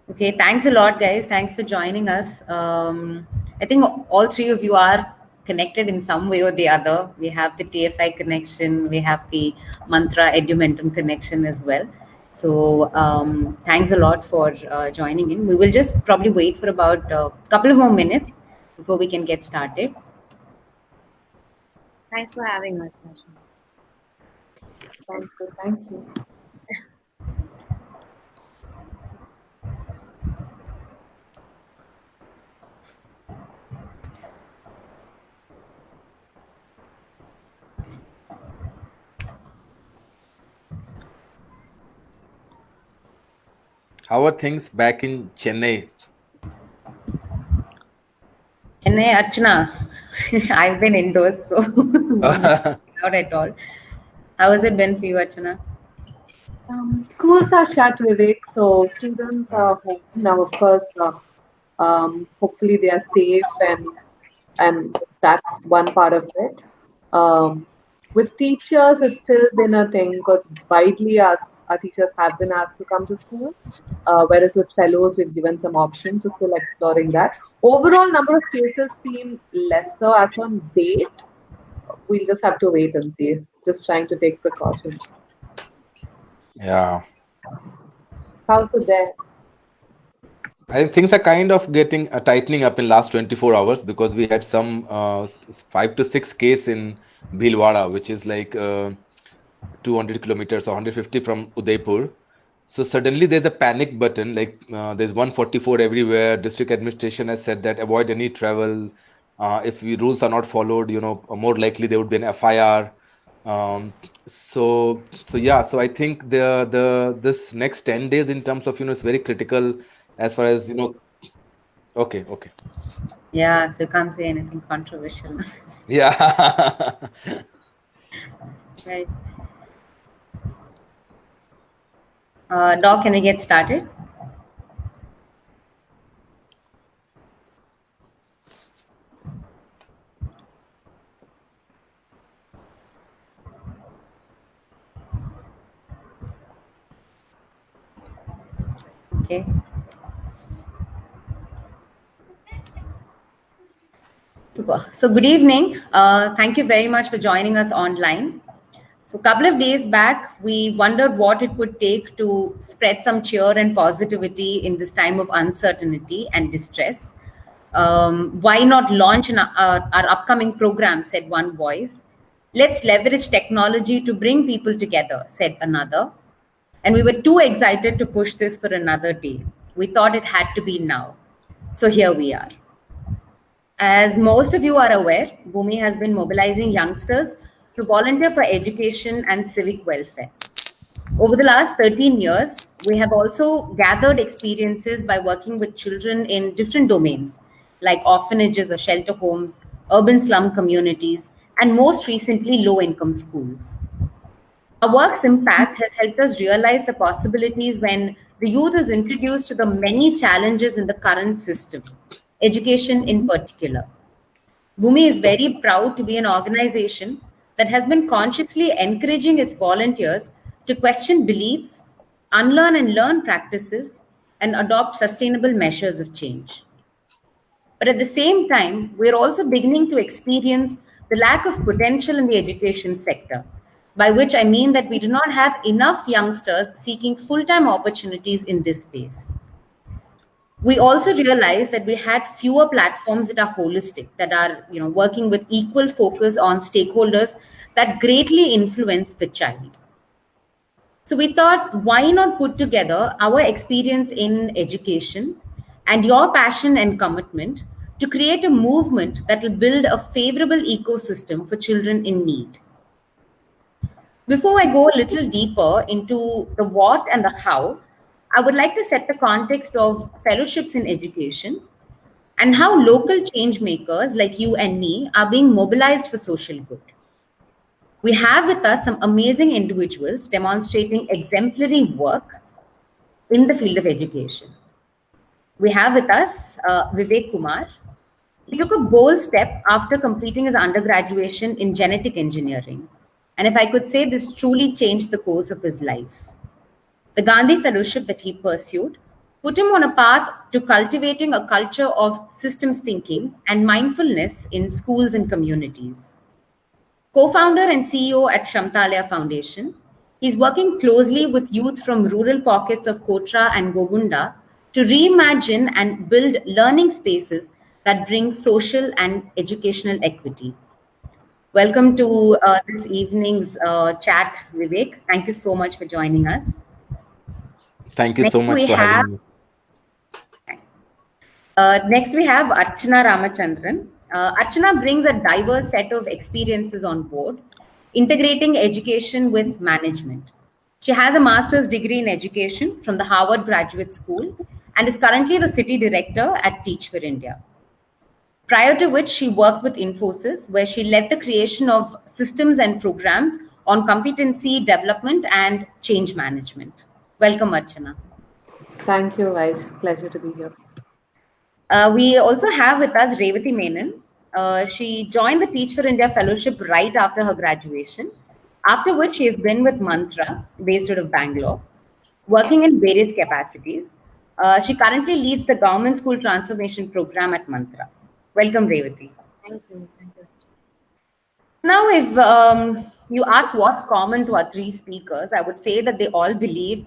Okay, thanks a lot, guys. Thanks for joining us. I think all three of you are connected in some way or the other. We have the TFI connection, we have the Mantra Edumentum connection as well. So, thanks a lot for joining in. We will just probably wait for about a couple of more minutes before we can get started. Thanks for having us, Rashmi. Thank you. How are things back in Chennai? Chennai, Archana, I've been indoors, so not at all. How has it been for you, Archana? Schools are shut, Vivek, so students are home now. Of course, hopefully they are safe, and that's one part of it. With teachers, it's still been a thing because widely our teachers have been asked to come to school, whereas with fellows, we've given some options, so still exploring that. Overall, number of cases seem lesser as on date. We'll just have to wait and see. Just trying to take precautions. Yeah. How's it there? I think things are kind of getting tightening up in last 24 hours because we had some 5 to 6 case in Bhilwara, which is like 200 kilometers or 150 from Udaipur. So suddenly there's a panic button, like there's 144 everywhere. District administration has said that avoid any travel. If the rules are not followed, more likely there would be an FIR. So yeah, so I think this next 10 days in terms of is very critical as far as Okay. Yeah, so you can't say anything controversial. Yeah. Right. Doc, can we get started? Okay. Super. So good evening. Thank you very much for joining us online. So a couple of days back, we wondered what it would take to spread some cheer and positivity in this time of uncertainty and distress. Why not launch our upcoming program, said one voice. Let's leverage technology to bring people together, said another. And we were too excited to push this for another day. We thought it had to be now. So here we are. As most of you are aware, Bhumi has been mobilizing youngsters to volunteer for education and civic welfare. Over the last 13 years, we have also gathered experiences by working with children in different domains, like orphanages or shelter homes, urban slum communities, and most recently, low-income schools. Our work's impact has helped us realize the possibilities when the youth is introduced to the many challenges in the current system, education in particular. Bhumi is very proud to be an organization that has been consciously encouraging its volunteers to question beliefs, unlearn and learn practices, and adopt sustainable measures of change. But at the same time, we're also beginning to experience the lack of potential in the education sector, by which I mean that we do not have enough youngsters seeking full-time opportunities in this space. We also realized that we had fewer platforms that are holistic, that are working with equal focus on stakeholders that greatly influence the child. So we thought, why not put together our experience in education and your passion and commitment to create a movement that will build a favorable ecosystem for children in need. Before I go a little deeper into the what and the how, I would like to set the context of fellowships in education and how local change makers like you and me are being mobilized for social good. We have with us some amazing individuals demonstrating exemplary work in the field of education. We have with us Vivek Kumar. He took a bold step after completing his undergraduation in genetic engineering. And if I could say, this truly changed the course of his life. The Gandhi Fellowship that he pursued put him on a path to cultivating a culture of systems thinking and mindfulness in schools and communities. Co-founder and CEO at Shamtalaya Foundation, he's working closely with youth from rural pockets of Kotra and Gogunda to reimagine and build learning spaces that bring social and educational equity. Welcome to this evening's chat, Vivek. Thank you so much for joining us. Thank you Next so much we for have having me. Next, we have Archana Ramachandran. Archana brings a diverse set of experiences on board, integrating education with management. She has a master's degree in education from the Harvard Graduate School and is currently the city director at Teach for India. Prior to which, she worked with Infosys, where she led the creation of systems and programs on competency development and change management. Welcome, Archana. Thank you, Vice. Pleasure to be here. We also have with us Revati Menon. She joined the Teach for India Fellowship right after her graduation, after which she has been with Mantra, based out of Bangalore, working in various capacities. She currently leads the Government School Transformation Program at Mantra. Welcome, Revati. Thank you. Thank you. Now, if you ask what's common to our three speakers, I would say that they all believe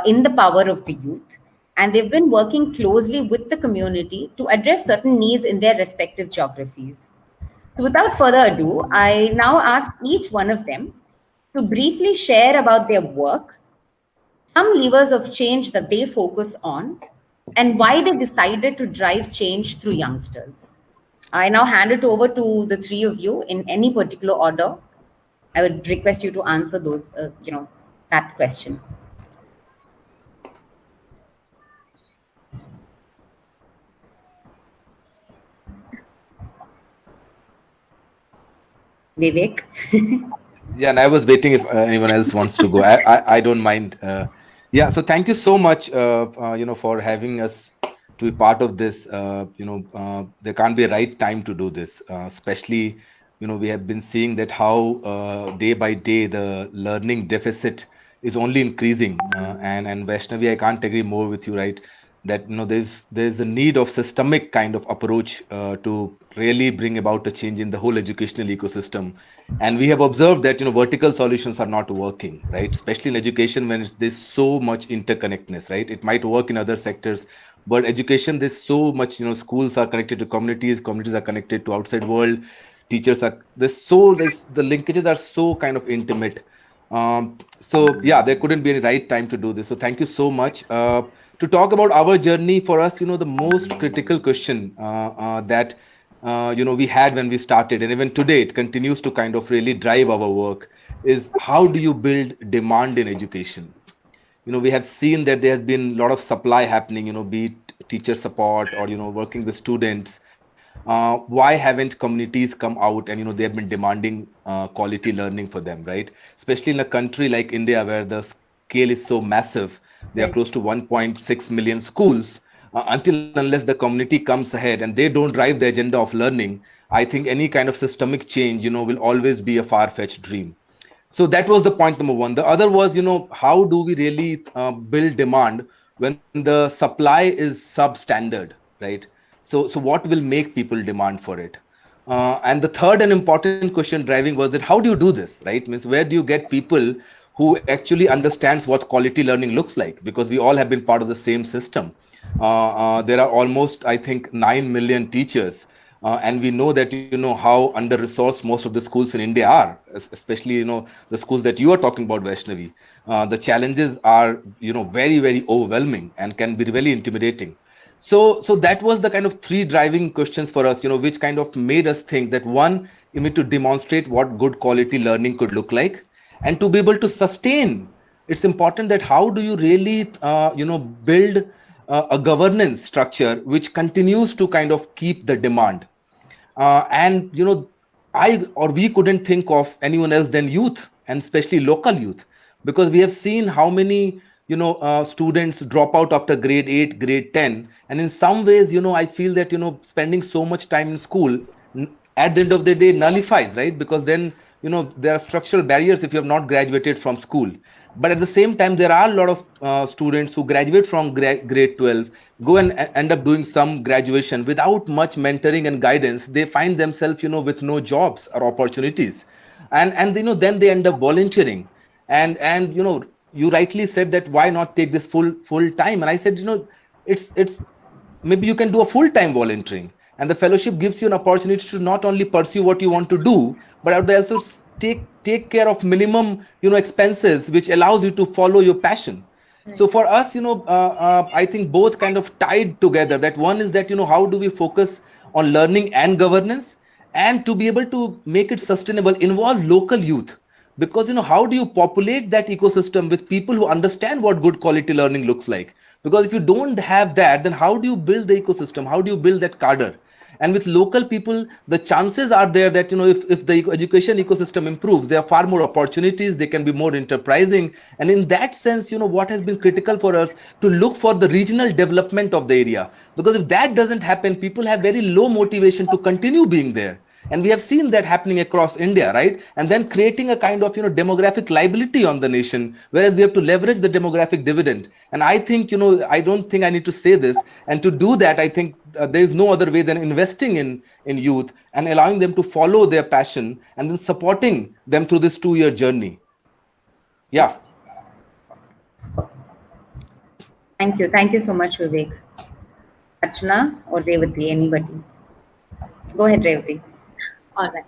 in the power of the youth, and they've been working closely with the community to address certain needs in their respective geographies. So, without further ado, I now ask each one of them to briefly share about their work, some levers of change that they focus on, and why they decided to drive change through youngsters. I now hand it over to the three of you in any particular order. I would request you to answer those, that question. Vivek. Yeah, and I was waiting if anyone else wants to go. I don't mind. Yeah, so thank you so much, for having us to be part of this. There can't be a right time to do this, especially, we have been seeing that how day by day the learning deficit is only increasing. And Vaishnavi, I can't agree more with you, right? That there's a need of systemic kind of approach to really bring about a change in the whole educational ecosystem. And we have observed that vertical solutions are not working, right? Especially in education, when there's so much interconnectedness, right? It might work in other sectors, but education, there's so much. Schools are connected to communities are connected to outside world, teachers are there's the linkages are so kind of intimate. So yeah, there couldn't be any right time to do this. So thank you so much. To talk about our journey, for us, the most critical question that we had when we started, and even today it continues to kind of really drive our work, is how do you build demand in education? We have seen that there has been a lot of supply happening, be it teacher support or working with students. Why haven't communities come out and they have been demanding quality learning for them, right? Especially in a country like India, where the scale is so massive. There are close to 1.6 million schools. Until unless the community comes ahead and they don't drive the agenda of learning, I think any kind of systemic change will always be a far-fetched dream. So that was the point number one. The other was, how do we really build demand when the supply is substandard, right? So what will make people demand for it? And the third and important question driving was that how do you do this, right? Means, where do you get people who actually understands what quality learning looks like? Because we all have been part of the same system. There are almost, I think, 9 million teachers. And we know that, how under-resourced most of the schools in India are, especially, the schools that you are talking about, Vaishnavi. The challenges are, very, very overwhelming and can be really intimidating. So that was the kind of three driving questions for us, which kind of made us think that, one, you need to demonstrate what good quality learning could look like, and to be able to sustain. It's important that how do you really, build a governance structure which continues to kind of keep the demand. And we couldn't think of anyone else than youth, and especially local youth, because we have seen how many students drop out after grade 8, grade 10, and in some ways, I feel that spending so much time in school at the end of the day nullifies, right? Because then there are structural barriers if you have not graduated from school. But at the same time, there are a lot of students who graduate from grade 12, go and end up doing some graduation without much mentoring and guidance. They find themselves, with no jobs or opportunities, and then they end up volunteering. And you rightly said that why not take this full time? And I said, it's maybe you can do a full-time volunteering, and the fellowship gives you an opportunity to not only pursue what you want to do, but also take care of minimum expenses, which allows you to follow your passion. So for us, I think both kind of tied together. That one is that, how do we focus on learning and governance, and to be able to make it sustainable, involve local youth. Because how do you populate that ecosystem with people who understand what good quality learning looks like? Because if you don't have that, then how do you build the ecosystem? How do you build that cadre? And with local people, the chances are there that if the education ecosystem improves, there are far more opportunities, they can be more enterprising. And in that sense, what has been critical for us to look for the regional development of the area. Because if that doesn't happen, people have very low motivation to continue being there. And we have seen that happening across India, right? And then creating a kind of demographic liability on the nation, whereas we have to leverage the demographic dividend. And I think, I don't think I need to say this. And to do that, I think there is no other way than investing in youth and allowing them to follow their passion, and then supporting them through this 2-year journey. Yeah. Thank you so much, Vivek. Archana or Revati, anybody? Go ahead, Revati. All right.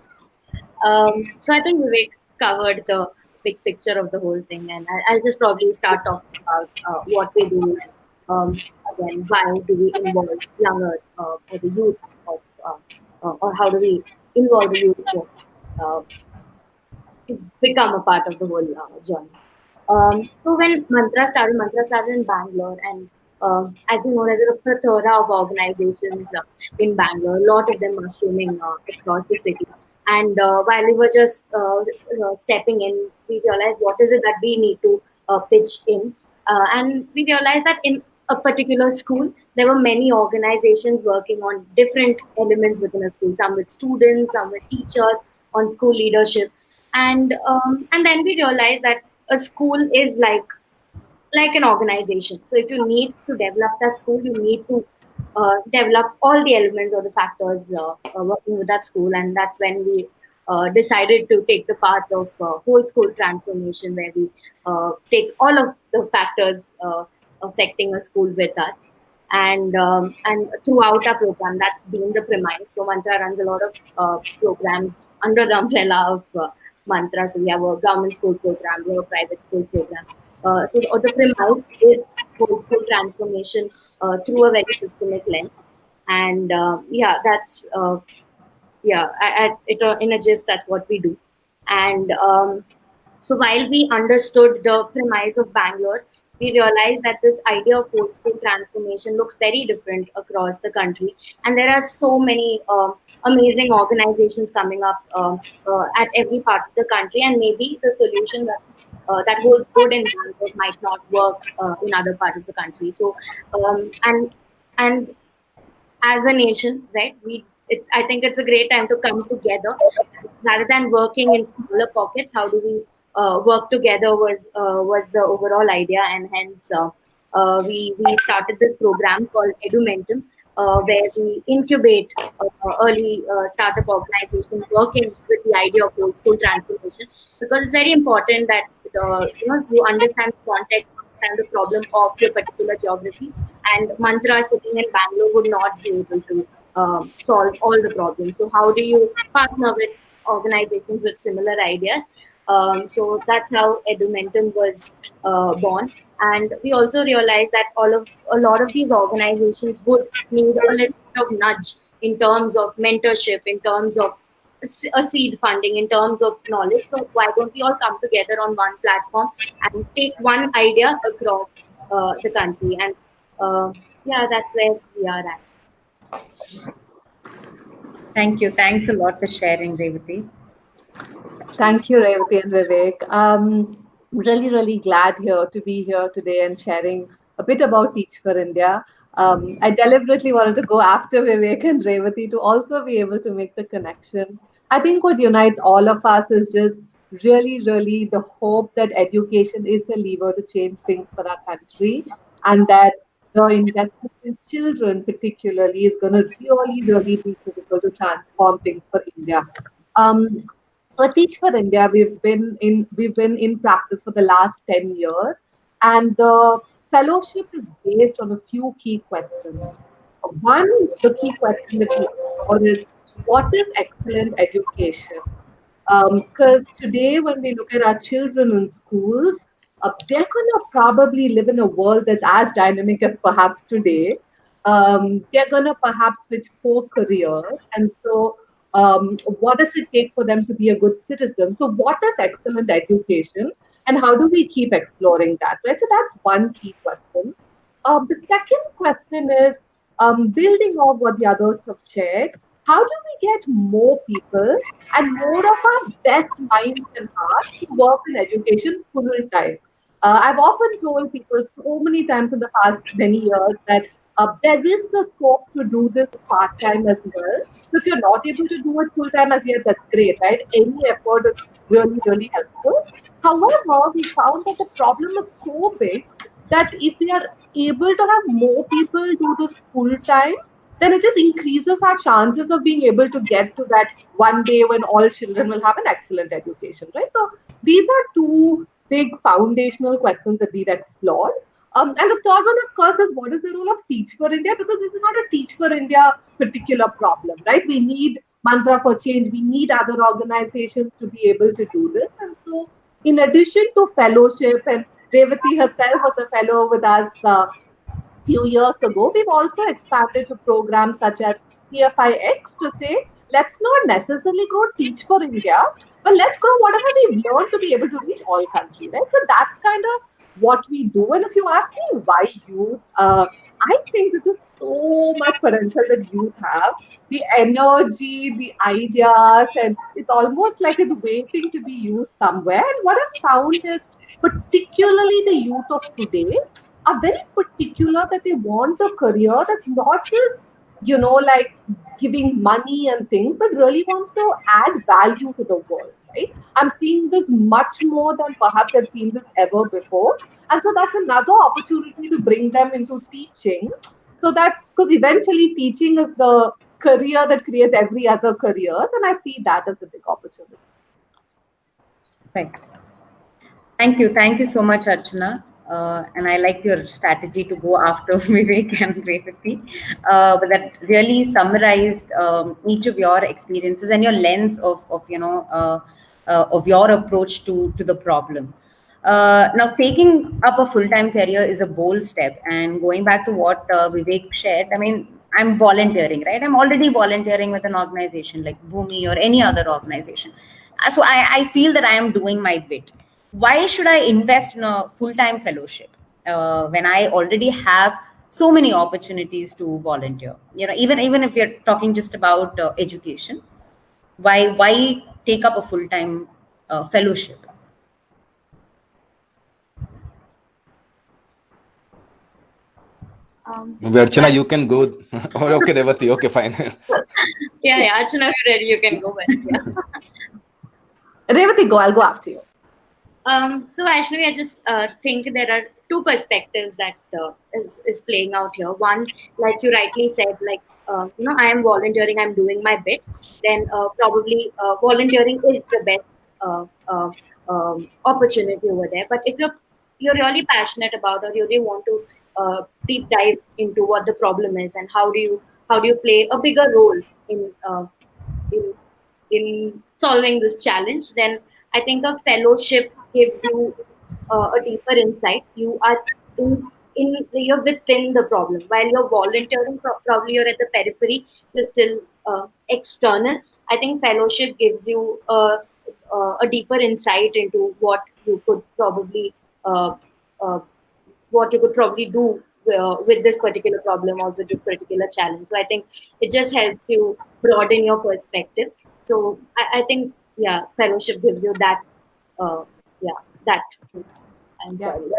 So I think Vivek's covered the big picture of the whole thing, and I'll just probably start talking about what we do, and again, why do we involve younger or the youth of, or how do we involve the youth uh, to become a part of the whole journey. So when Mantra started in Bangalore, and as you know, there's a plethora of organizations in Bangalore. A lot of them are swimming across the city. And while we were just stepping in, we realized what is it that we need to pitch in. And we realized that in a particular school, there were many organizations working on different elements within a school, some with students, some with teachers, on school leadership. And then we realized that a school is like an organization. So if you need to develop that school, you need to develop all the elements or the factors working with that school. And that's when we decided to take the path of whole school transformation, where we take all of the factors affecting a school with us. And throughout our program, that's been the premise. So Mantra runs a lot of programs under the umbrella of Mantra. So we have a government school program, we have a private school program. So the premise is whole school transformation through a very systemic lens. And that's in a gist, that's what we do. And so while we understood the premise of Bangalore, we realized that this idea of whole school transformation looks very different across the country. And there are so many amazing organizations coming up at every part of the country. And maybe the solution that holds good in Bangalore might not work in other parts of the country. So, and as a nation, right? I think it's a great time to come together rather than working in smaller pockets. How do we work together was the overall idea, and hence we started this program called Edumentum, where we incubate early startup organizations working with the idea of whole school transformation, because it's very important that you understand the context, understand the problem of your particular geography. And Mantra sitting in Bangalore would not be able to solve all the problems. So how do you partner with organizations with similar ideas? So that's how Edumentum was born. And we also realized that a lot of these organizations would need a little bit of nudge in terms of mentorship, in terms of a seed funding, in terms of knowledge. So why don't we all come together on one platform and take one idea across the country? And that's where we are at. Thank you. Thanks a lot for sharing, Revati. Thank you, Revati and Vivek. Really, really glad to be here today and sharing a bit about Teach for India. I deliberately wanted to go after Vivek and Revati to also be able to make the connection. I think what unites all of us is just really, really the hope that education is the lever to change things for our country, and that the investment in children, particularly, is going to really, really be critical to transform things for India. Um, so Teach for India, we've been in practice for the last 10 years, and the fellowship is based on a few key questions. One, the key question that we explore is, what is excellent education? Because today, when we look at our children in schools, they're going to probably live in a world that's as dynamic as perhaps today. They're going to perhaps switch 4 careers. And so, what does it take for them to be a good citizen? So, what is excellent education? And how do we keep exploring that? Right? So, that's one key question. The second question is, building off what the others have shared, how do we get more people and more of our best minds and hearts to work in education full time? I've often told people so many times in the past many years that there is the scope to do this part time as well. So if you're not able to do it full time as yet, that's great, right? Any effort is really, really helpful. However, we found that the problem is so big that if we are able to have more people do this full time, then it just increases our chances of being able to get to that one day when all children will have an excellent education, right? So these are two big foundational questions that we've explored. And the third one, of course, is what is the role of Teach for India? Because this is not a Teach for India particular problem, right? We need Mantra for Change. We need other organizations to be able to do this. And so, in addition to fellowship, and Revati herself was a fellow with us few years ago, we've also expanded to programs such as TFIX to say, let's not necessarily grow Teach for India, but let's grow whatever we've learned to be able to reach all countries, right? So that's kind of what we do. And if you ask me why youth, I think this is so much potential that youth have, the energy, the ideas, and it's almost like it's waiting to be used somewhere. And what I've found is, particularly the youth of today, are very particular that they want a career that's not just, like giving money and things, but really wants to add value to the world, right? I'm seeing this much more than perhaps I've seen this ever before. And so that's another opportunity to bring them into teaching. So that, because eventually teaching is the career that creates every other career. And I see that as a big opportunity. Right. Thank you. Thank you so much, Archana. And I like your strategy to go after Vivek and Revati. But that really summarized each of your experiences and your lens of your approach to the problem. Now, taking up a full-time career is a bold step. And going back to what Vivek shared, I mean, I'm volunteering, right? I'm already volunteering with an organization like Bhumi or any other organization. So I feel that I am doing my bit. Why should I invest in a full-time fellowship when I already have so many opportunities to volunteer? Even if you're talking just about education, why take up a full-time fellowship? Archana, you can go. Or okay, Revati. Okay, fine. Yeah, Archana, if you're ready, you can go. But yeah. Revati, go. I'll go after you. So actually, I just think there are two perspectives that is playing out here. One, like you rightly said, like I am volunteering, I'm doing my bit. Then probably volunteering is the best opportunity over there. But if you're really passionate about, or you really want to deep dive into what the problem is, and how do you play a bigger role in in solving this challenge, then I think a fellowship gives you a deeper insight. You are you're within the problem. While you're volunteering, probably you're at the periphery. You're still external. I think fellowship gives you a deeper insight into uh, uh, what you could probably do with this particular problem or with this particular challenge. So I think it just helps you broaden your perspective. So I think, yeah, fellowship gives you that, that. I'm Yeah. sorry,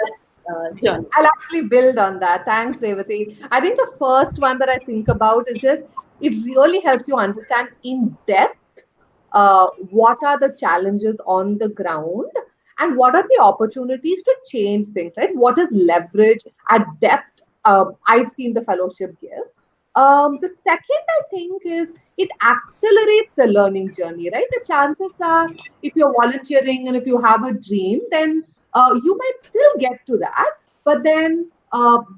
that journey. I'll actually build on that. Thanks, Revati. I think the first one that I think about is just, it really helps you understand in depth what are the challenges on the ground and what are the opportunities to change things, right? What is leverage at depth? I've seen the fellowship give. The second, I think, is it accelerates the learning journey, right? The chances are, if you're volunteering and if you have a dream, then you might still get to that. But then,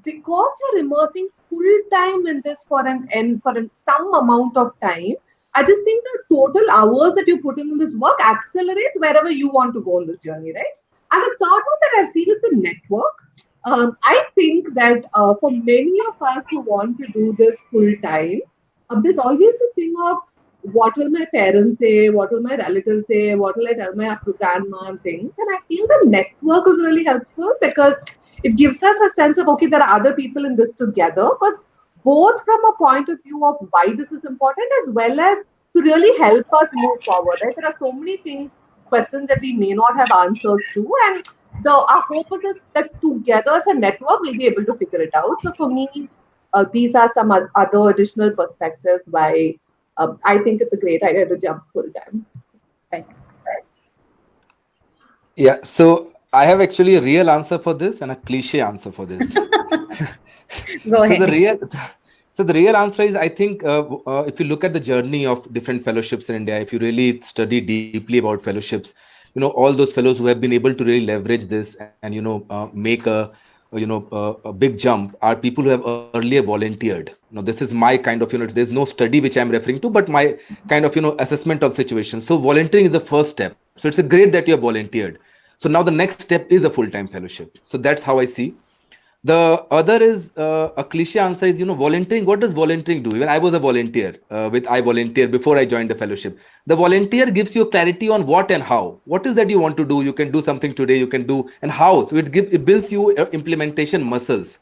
because you're immersing full time in this some amount of time, I just think the total hours that you put in this work accelerates wherever you want to go on this journey, right? And the third one that I've seen is the network. I think that for many of us who want to do this full time, there's always this thing of what will my parents say, what will my relatives say, what will I tell my grandma and things. And I feel the network is really helpful because it gives us a sense of, okay, there are other people in this together. Because both from a point of view of why this is important as well as to really help us move forward. Right? There are so many things, questions that we may not have answers to, and our hope is that together as a network we'll be able to figure it out. So for me, these are some other additional perspectives why I think it's a great idea to jump full time. Right. Yeah, so I have actually a real answer for this and a cliche answer for this. Go So the ahead. real, so the real answer is, I think, if you look at the journey of different fellowships in India, if you really study deeply about fellowships, all those fellows who have been able to really leverage this and make a big jump are people who have earlier volunteered. This is my kind of there's no study which I'm referring to, but my kind of assessment of situation. So volunteering is the first step. So it's a great that you have volunteered. So now the next step is a full-time fellowship. So that's how I see. The other is a cliche answer is, volunteering. What does volunteering do? Even I was a volunteer with I Volunteer before I joined the fellowship. The volunteer gives you clarity on what and how. What is that you want to do? You can do something today, you can do, and how. So it builds you implementation muscles.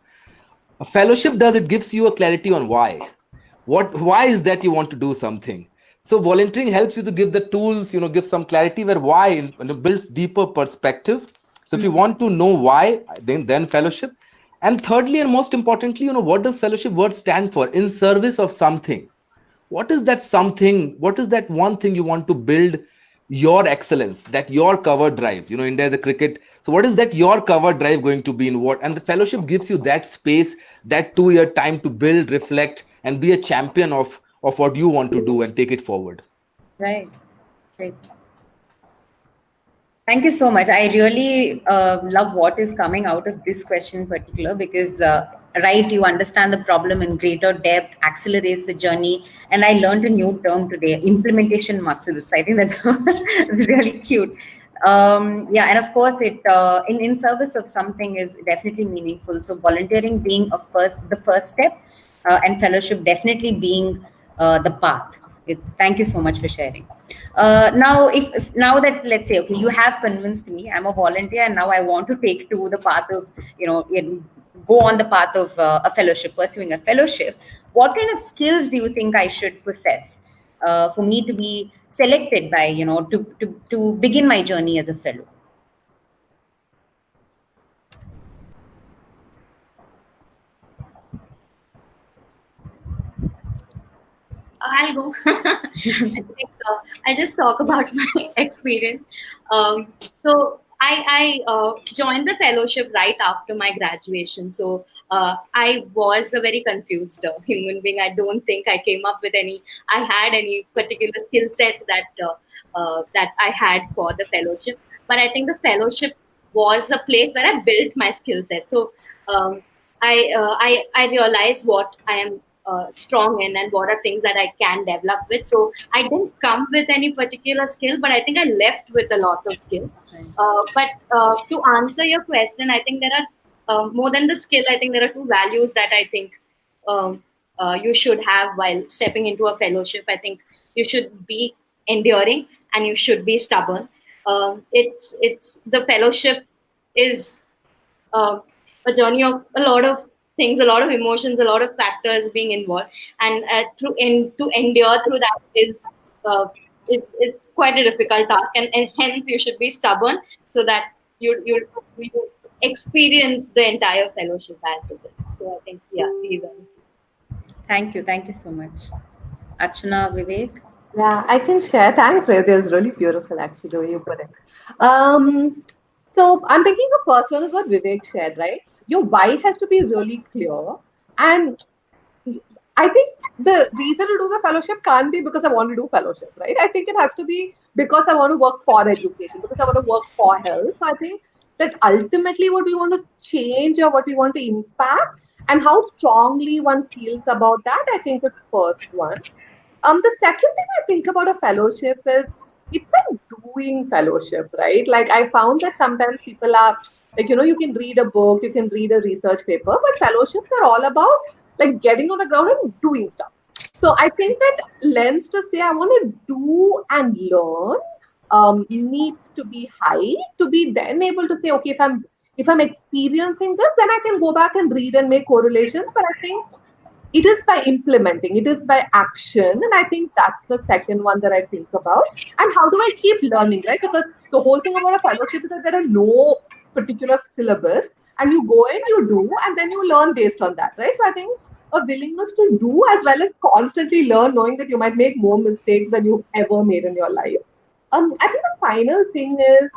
A fellowship does, it gives you a clarity on why. Why is that you want to do something? So volunteering helps you to give the tools, give some clarity where why, and it builds deeper perspective. So if you want to know why, then fellowship. And thirdly, and most importantly, what does fellowship word stand for? In service of something. What is that something? What is that one thing you want to build your excellence, that your cover drive? India is a cricket. So what is that your cover drive going to be in what? And the fellowship gives you that space, that 2 year time to build, reflect, and be a champion of what you want to do and take it forward. Right. Great. Thank you so much. I really love what is coming out of this question in particular because, right, you understand the problem in greater depth, accelerates the journey. And I learned a new term today, implementation muscles. I think that's, that's really cute. Yeah, and of course, it in service of something is definitely meaningful. So volunteering being the first step, and fellowship definitely being the path. Thank you so much for sharing. Now, if now that, let's say, okay, you have convinced me, I'm a volunteer, and now I want to take to the path of go on the path of a fellowship, pursuing a fellowship. What kind of skills do you think I should possess for me to be selected by to begin my journey as a fellow? I'll go. I think I'll just talk about my experience. So I joined the fellowship right after my graduation. So I was a very confused human being. I don't think I came up with I had any particular skill set that I had for the fellowship. But I think the fellowship was the place where I built my skill set. So I realized what I am strong in and what are things that I can develop with. So I didn't come with any particular skill, but I think I left with a lot of skills. But to answer your question, I think there are more than the skill. I think there are two values that I think you should have while stepping into a fellowship. I think you should be enduring and you should be stubborn. It's the fellowship is uh, a journey of a lot of things, a lot of emotions, a lot of factors being involved, and to endure through that uh, is quite a difficult task, and hence you should be stubborn so that you experience the entire fellowship as it is. So I think these are. Thank you so much, Archana, Vivek. Yeah, I can share. Thanks, Ray. It was really beautiful, actually, the way you put it. Um, so I'm thinking the first one is what Vivek shared, right? Your why has to be really clear. And I think the reason to do the fellowship can't be because I want to do fellowship, right? I think it has to be because I want to work for education, because I want to work for health. So I think that ultimately what we want to change or what we want to impact and how strongly one feels about that, I think is first one. The second thing I think about a fellowship is it's a doing fellowship, right? Like I found that sometimes people are like, you can read a book, you can read a research paper, but fellowships are all about like getting on the ground and doing stuff. So I think that lens to say I want to do and learn needs to be high to be then able to say, okay, if I'm experiencing this, then I can go back and read and make correlations. But I think it is by implementing, it is by action, and I think that's the second one that I think about. And how do I keep learning, right? Because the whole thing about a fellowship is that there are no particular syllabus, and you go in, you do, and then you learn based on that, right? So I think a willingness to do as well as constantly learn, knowing that you might make more mistakes than you've ever made in your life. I think the final thing is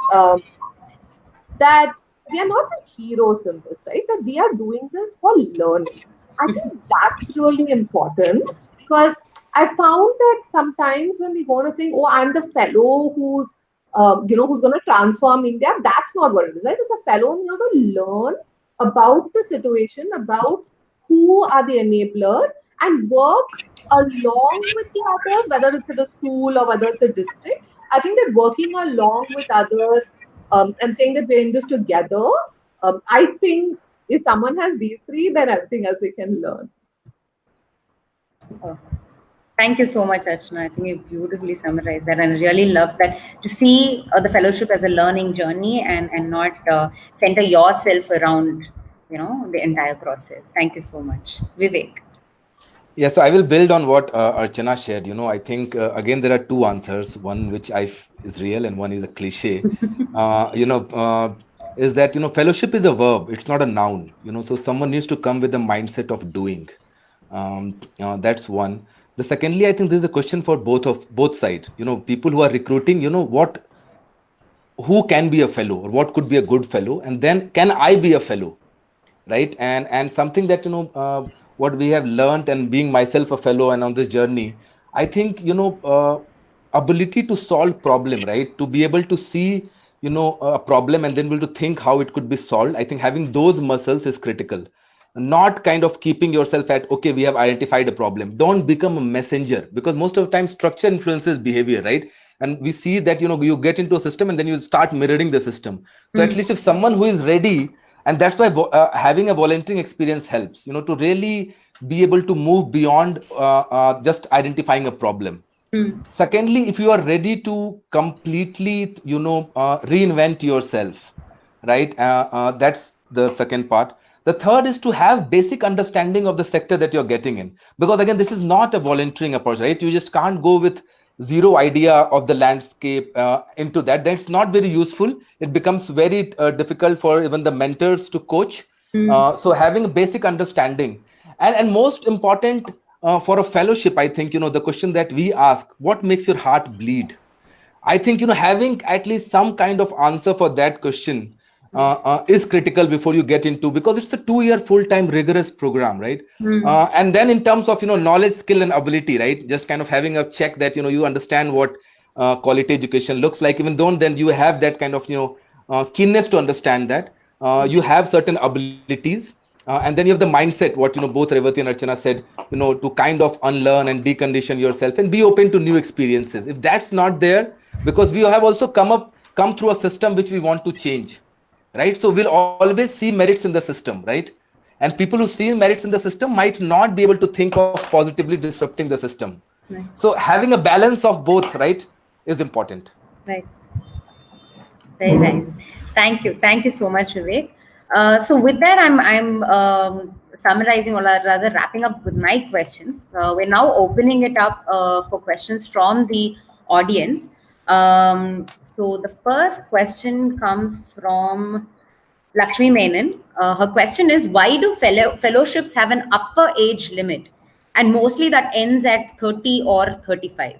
that we are not the heroes in this, right? That we are doing this for learning. I think that's really important because I found that sometimes when we want to think, oh, I'm the fellow who's going to transform India, that's not what it is, right? It's a fellow and you have to learn about the situation, about who are the enablers and work along with the others, whether it's at a school or whether it's a district. I think that working along with others and saying that we're in this together, I think if someone has these three, then everything else we can learn. Oh, thank you so much, Archana. I think you beautifully summarized that, and I really love that to see the fellowship as a learning journey and not center yourself around the entire process. Thank you so much, Vivek. Yeah, so I will build on what Archana shared. I think again there are two answers. One which is real, and one is a cliche. Is that fellowship is a verb. It's not a noun. So someone needs to come with the mindset of doing. That's one. The secondly, I think this is a question for both sides. People who are recruiting. Who can be a fellow, or what could be a good fellow, and then can I be a fellow? Right, and something that what we have learned, and being myself a fellow and on this journey, I think ability to solve problem, right, to be able to see a problem and then be able to think how it could be solved. I think having those muscles is critical, not kind of keeping yourself at, okay, we have identified a problem. Don't become a messenger, because most of the time structure influences behavior, right? And we see that you get into a system and then you start mirroring the system. So at least if someone who is ready, and that's why having a volunteering experience helps, to really be able to move beyond just identifying a problem. Secondly, if you are ready to completely reinvent yourself, right, that's the second part. The third is to have basic understanding of the sector that you're getting in, because again, this is not a volunteering approach, right? You just can't go with zero idea of the landscape into that. That's not very useful. It becomes very difficult for even the mentors to coach. So having a basic understanding, and most important, for a fellowship, I think the question that we ask, what makes your heart bleed? I think having at least some kind of answer for that question is critical before you get into, because it's a 2-year full-time rigorous program, right? And then in terms of knowledge, skill, and ability, right? Just kind of having a check that you understand what quality education looks like. Even though then you have that kind of keenness to understand that you have certain abilities. And then you have the mindset, what both Revati and Archana said, to kind of unlearn and decondition yourself and be open to new experiences. If that's not there, because we have also come through a system which we want to change, right? So we'll always see merits in the system, right? And people who see merits in the system might not be able to think of positively disrupting the system. Right. So having a balance of both, right, is important. Right. Very nice. Thank you so much, Vivek. So with that, I'm summarizing, or rather wrapping up with my questions. We're now opening it up for questions from the audience. So the first question comes from Lakshmi Menon. Her question is, why do fellowships have an upper age limit, and mostly that ends at 30 or 35?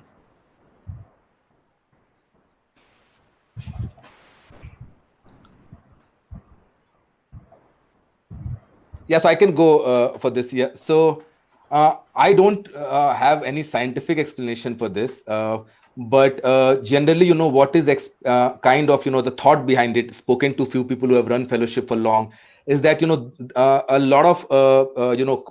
Yeah, so I can go for this. Yeah, so I don't have any scientific explanation for this, but generally, what is kind of the thought behind it. Spoken to few people who have run fellowship for long, is that a lot of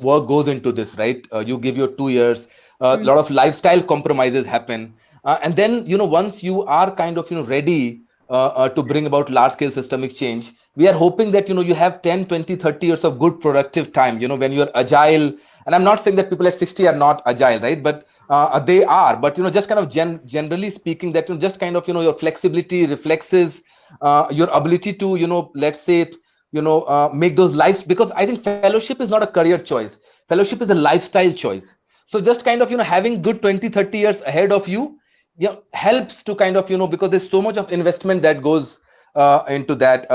work goes into this, right? You give your 2 years, a lot of lifestyle compromises happen, and then once you are kind of ready to bring about large scale systemic change, we are hoping that you have 10, 20, 30 years of good productive time, when you're agile. And I'm not saying that people at 60 are not agile, right? But they are. But just kind of generally speaking, that just kind of your flexibility, reflexes, your ability to let's say make those lives, because I think fellowship is not a career choice. Fellowship is a lifestyle choice. So just kind of having good 20, 30 years ahead of you, helps to kind of because there's so much of investment that goes into that.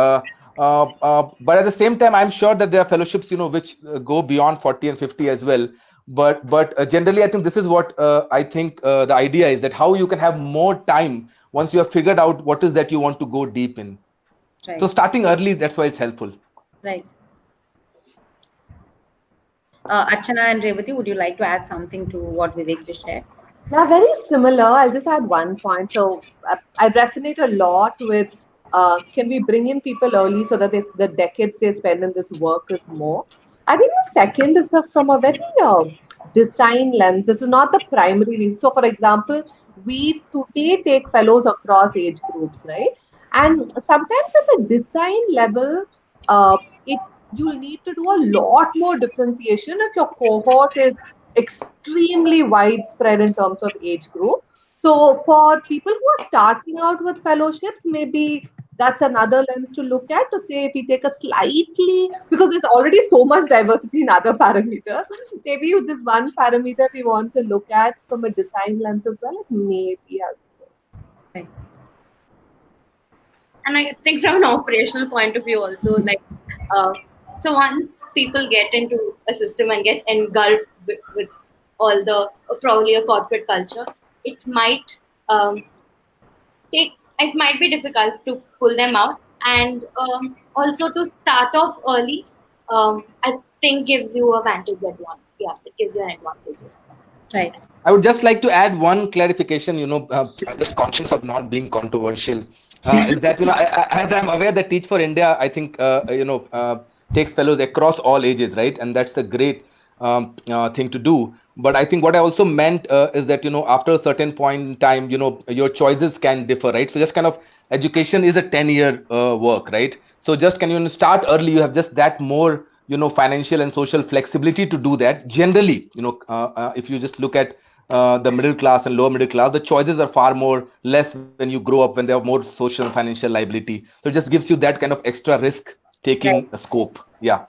But at the same time, I'm sure that there are fellowships which go beyond 40 and 50 as well. But generally, I think this is what I think the idea is, that how you can have more time once you have figured out what is that you want to go deep in. Right. So starting early, that's why it's helpful. Right. Archana and Revati, would you like to add something to what Vivek just shared? Yeah, very similar. I'll just add one point. So I resonate a lot with can we bring in people early so that the decades they spend in this work is more. I think the second is from a very design lens. This is not the primary reason. So, for example, we today take fellows across age groups, right? And sometimes at the design level, it you'll need to do a lot more differentiation if your cohort is extremely widespread in terms of age group. So for people who are starting out with fellowships, maybe that's another lens to look at, to say if we take a slightly, because there's already so much diversity in other parameters, maybe with this one parameter we want to look at from a design lens as well, it may be helpful. Right. And I think from an operational point of view also, like so once people get into a system and get engulfed with all the probably a corporate culture, it might it might be difficult to pull them out, and also to start off early, I think gives you a vantage advantage. Yeah, it gives you an advantage. Right. I would just like to add one clarification, I'm just conscious of not being controversial, is that, as I'm aware that Teach for India, I think, takes fellows across all ages, right? And that's a great thing to do. But I think what I also meant is that, after a certain point in time, your choices can differ, right? So just kind of education is a 10-year work, right? So just can you start early, you have just that more, financial and social flexibility to do that. Generally, if you just look at the middle class and lower middle class, the choices are far more less when you grow up, when they have more social and financial liability. So it just gives you that kind of extra risk taking scope. Yeah.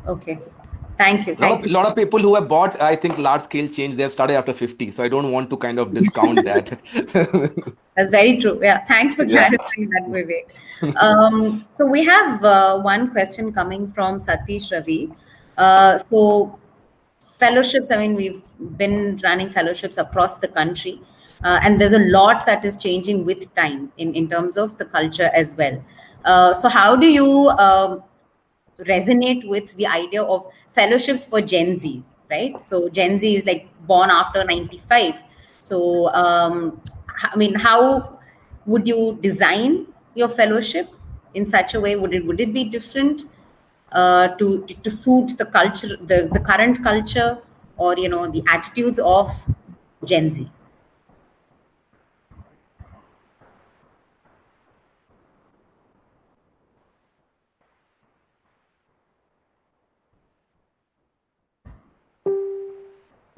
Okay. Thank you. A lot of people who have bought, I think, large scale change, they have started after 50. So I don't want to kind of discount that. That's very true. Yeah. Thanks for clarifying that, Vivek. So we have one question coming from Satish Ravi. So fellowships, I mean, we've been running fellowships across the country, and there's a lot that is changing with time in terms of the culture as well. So how do you resonate with the idea of fellowships for Gen Z, right? So Gen Z is like born after 95. So, I mean, how would you design your fellowship in such a way? Would it be different to suit the culture, the current culture, or the attitudes of Gen Z?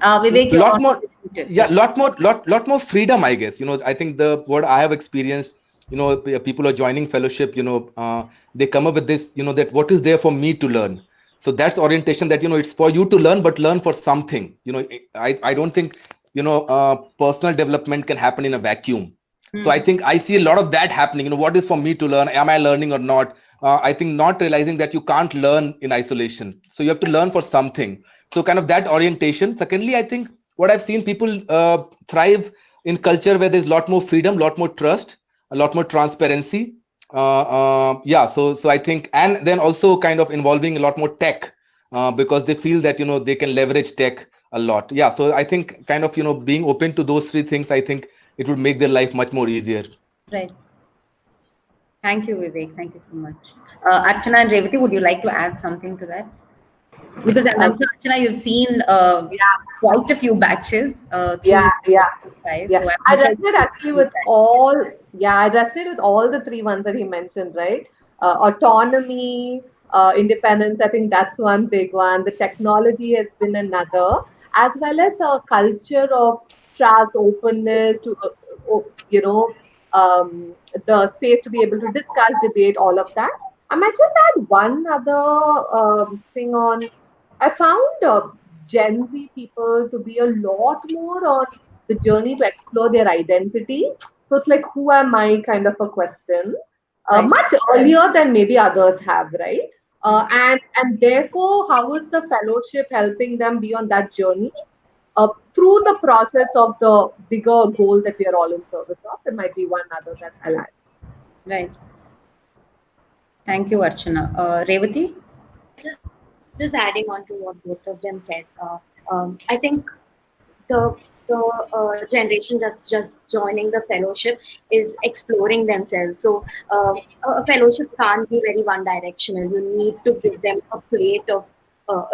Vivek, lot more, yeah, lot more freedom, I guess. I think what I have experienced, people are joining fellowship, they come up with this, that what is there for me to learn. So that's orientation, that it's for you to learn, but learn for something. I don't think personal development can happen in a vacuum. So I think I see a lot of that happening. What is for me to learn? Am I learning or not? I think not realizing that you can't learn in isolation. So you have to learn for something. So kind of that orientation. Secondly, I think what I've seen, people thrive in culture where there's a lot more freedom, a lot more trust, a lot more transparency. Yeah, so I think, and then also kind of involving a lot more tech, because they feel that they can leverage tech a lot. Yeah, so I think kind of being open to those three things, I think it would make their life much more easier. Right. Thank you, Vivek. Thank you so much. Archana and Revati, would you like to add something to that? Because I'm sure, Archana, you've seen Yeah, quite a few batches yeah, through yeah. guys. Yeah, So I I'm sure. resonate actually with all. Yeah, I resonate with all the three ones that he mentioned, right? Autonomy, independence. I think that's one big one. The technology has been another, as well as a culture of trust, openness to, the space to be able to discuss, debate, all of that. I might just add one other thing on. I found Gen Z people to be a lot more on the journey to explore their identity. So it's like, who am I kind of a question, Right. much earlier than maybe others have, right? And therefore, how is the fellowship helping them be on that journey through the process of the bigger goal that we are all in service of? There might be one other that I'll add. Right. Thank you, Archana. Revati? Just adding on to what both of them said, I think the generations that's just joining the fellowship is exploring themselves. So a fellowship can't be very one directional. You need to give them a plate of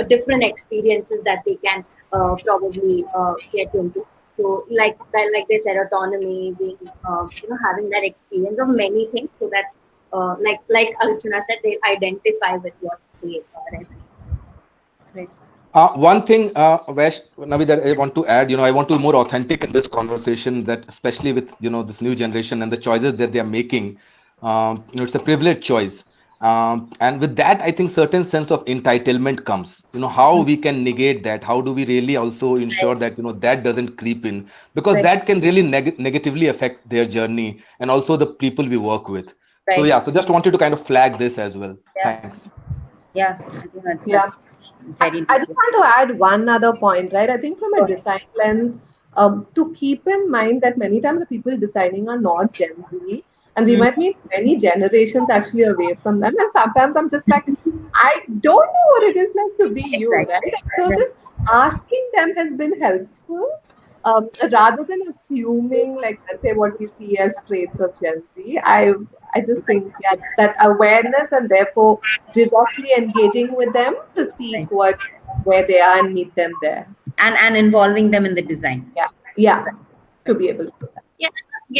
different experiences that they can probably get into. So like they said, autonomy, being having that experience of many things, so that like Archana said, they identify with what they resonate. Right. One thing, Vash, Navi, that I want to add, I want to be more authentic in this conversation, that especially with, this new generation and the choices that they are making, it's a privileged choice. And with that, I think certain sense of entitlement comes, how we can negate that. How do we really also ensure that, that doesn't creep in, because Right. that can really negatively affect their journey and also the people we work with. So, Right. yeah, so just wanted to kind of flag this as well. Yeah. Thanks. Yeah. I think Yeah. that's very I just important. want to add one other point, right? I think from a Go ahead. design lens, to keep in mind that many times the people designing are not Gen Z, and we Mm. might be many generations actually away from them. And sometimes I'm just like, I don't know what it is like to be you, Exactly. right? So Right. just asking them has been helpful. Rather than assuming, like, let's say, what we see as traits of Gen Z, I just think, yeah, that awareness and therefore directly engaging with them to seek Right. where they are and meet them there. And involving them in the design. Yeah, yeah, to Right. be able to do that. Yeah,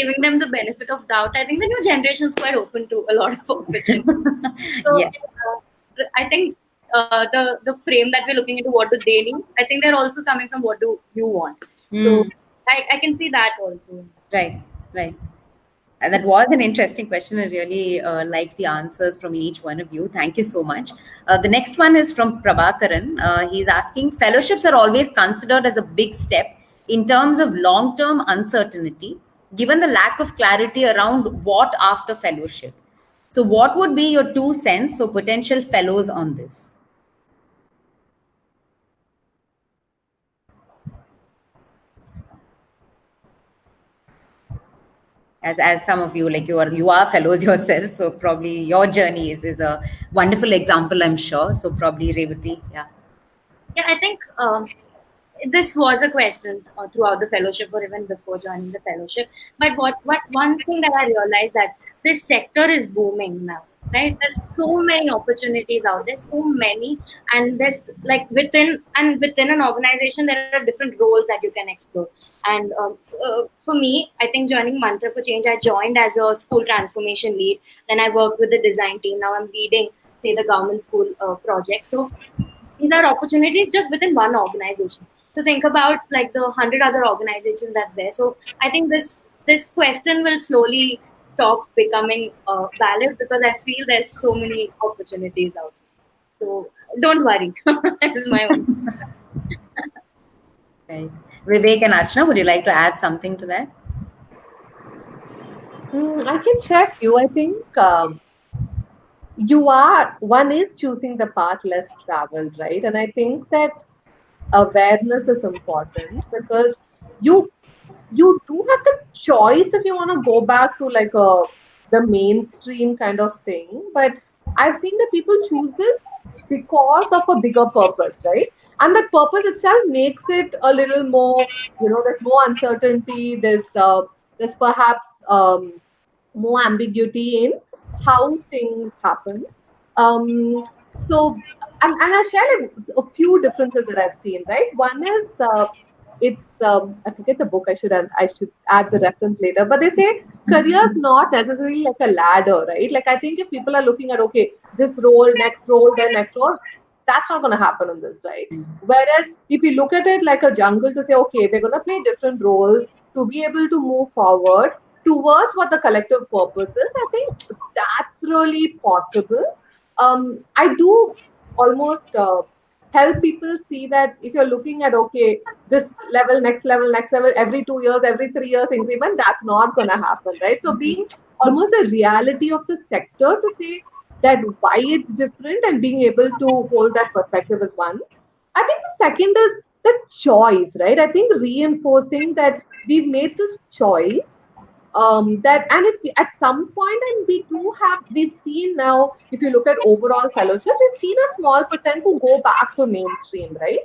giving them the benefit of doubt. I think the new generation is quite open to a lot of opportunities. So Yeah. I think the frame that we're looking into, what do they need? I think they're also coming from what do you want. So Mm. I can see that also. Right. Right. That was an interesting question. I really like the answers from each one of you. Thank you so much. The next one is from Prabhakaran. He's asking, fellowships are always considered as a big step in terms of long term uncertainty, given the lack of clarity around what after fellowship. So, what would be your 2 cents for potential fellows on this? As some of you, like you are fellows yourself, so probably your journey is a wonderful example, I'm sure. So probably Revati, yeah. Yeah, I think this was a question throughout the fellowship or even before joining the fellowship. But what one thing that I realized, that this sector is booming now, right? There's so many opportunities out there, so many, and there's like within an organization there are different roles that you can explore. And for me, I think joining Mantra for Change, I joined as a school transformation lead. Then I worked with the design team. Now I'm leading, say, the government school project. So these are opportunities just within one organization. So think about like the 100 other organizations that's there. So I think this question will slowly stop becoming valid, because I feel there's so many opportunities out there. So don't worry. Is my own. Right. Vivek and Archana, would you like to add something to that? I can check you. I think one is choosing the path less traveled, right? And I think that awareness is important because you you do have the choice if you want to go back to like a the mainstream kind of thing. But I've seen that people choose this because of a bigger purpose, right? And that purpose itself makes it a little more, there's more uncertainty. There's perhaps more ambiguity in how things happen. Um, so, and I shared a few differences that I've seen. Right, one is it's I forget the book. I should add the reference later. But they say career is not necessarily like a ladder, right? Like I think if people are looking at okay, this role, then next role, that's not going to happen in this, right? Whereas if you look at it like a jungle to say okay, we're going to play different roles to be able to move forward towards what the collective purpose is, I think that's really possible. I do almost help people see that if you're looking at okay, this level, next level, every 2 years, every 3 years increment, that's not going to happen, right? So being almost the reality of the sector to say that why it's different and being able to hold that perspective is one. I think the second is the choice, right? I think reinforcing that we've made this choice, that and if at some point, and we've seen now, if you look at overall fellowship, we've seen a small percent who go back to mainstream, right?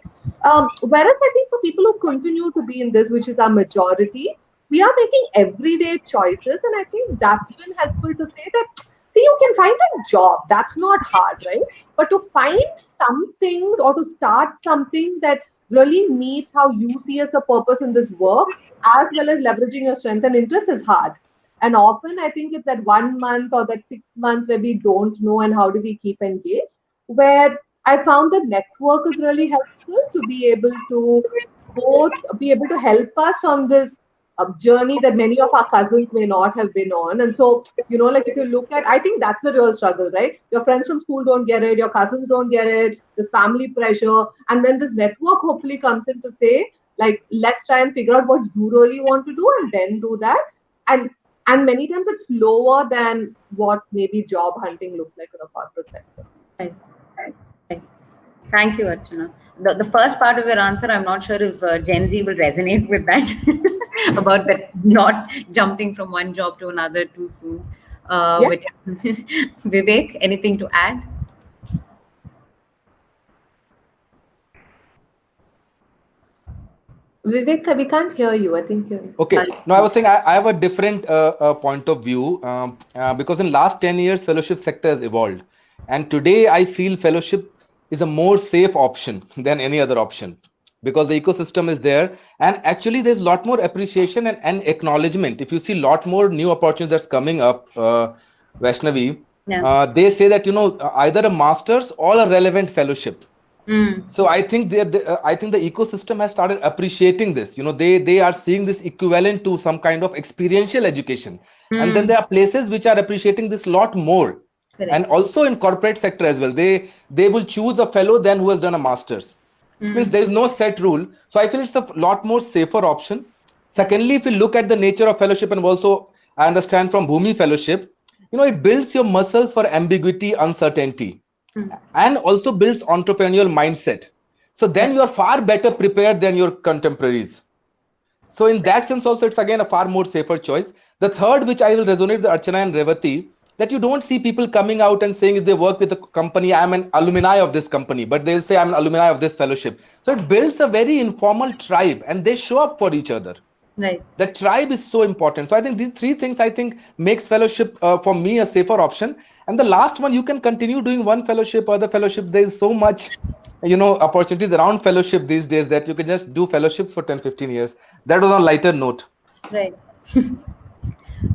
Whereas I think for people who continue to be in this, which is our majority, we are making everyday choices, and I think that's been helpful to say that see, you can find a job, that's not hard, right? But to find something or to start something that really meets how you see as a purpose in this work, as well as leveraging your strength and interest, is hard. And often I think it's that 1 month or that 6 months where we don't know and how do we keep engaged, where I found that network is really helpful to be able to both be able to help us on this journey that many of our cousins may not have been on. And so, like if you look at, I think that's the real struggle, right? Your friends from school don't get it, your cousins don't get it, this family pressure, and then this network hopefully comes in to say, like, let's try and figure out what you really want to do and then do that. And many times it's lower than what maybe job hunting looks like in the corporate sector. Right. Thank you, Archana. The first part of your answer, I'm not sure if Gen Z will resonate with that about that not jumping from one job to another too soon. Yeah. But Vivek, anything to add? Vivek, we can't hear you. I think you're... Okay. No, I was saying I have a different point of view because in last 10 years, fellowship sector has evolved. And today I feel fellowship is a more safe option than any other option because the ecosystem is there. And actually there's a lot more appreciation and acknowledgement. If you see a lot more new opportunities that's coming up, Vaishnavi, they say that, either a master's or a relevant fellowship. So I think the ecosystem has started appreciating this. They are seeing this equivalent to some kind of experiential education. And then there are places which are appreciating this lot more. Correct. And also in corporate sector as well, they will choose a fellow than who has done a master's. Means there is no set rule. So I feel it's a lot more safer option. Secondly, if you look at the nature of fellowship, and also I understand from Bhumi Fellowship, it builds your muscles for ambiguity, uncertainty, and also builds entrepreneurial mindset. So then you are far better prepared than your contemporaries. So in that sense also, it's again a far more safer choice. The third, which I will resonate with Archana and Revati, that you don't see people coming out and saying if they work with a company, I'm an alumni of this company, but they'll say I'm an alumni of this fellowship. So it builds a very informal tribe and they show up for each other. Right. The tribe is so important. So I think these three things makes fellowship for me a safer option. And the last one, you can continue doing one fellowship or the fellowship. There is so much, opportunities around fellowship these days that you can just do fellowships for 10, 15 years. That was on a lighter note. Right.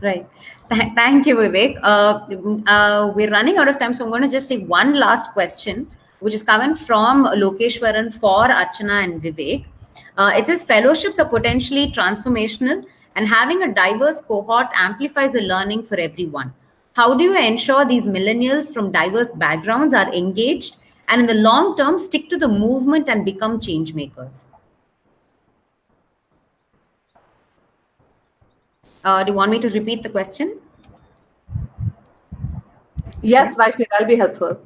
Right. Thank you, Vivek. We're running out of time, so I'm going to just take one last question, which is coming from Lokeshwaran for Archana and Vivek. It says fellowships are potentially transformational and having a diverse cohort amplifies the learning for everyone. How do you ensure these millennials from diverse backgrounds are engaged and in the long term stick to the movement and become change makers? Do you want me to repeat the question? Yes, Vaishnavi, that'll be helpful.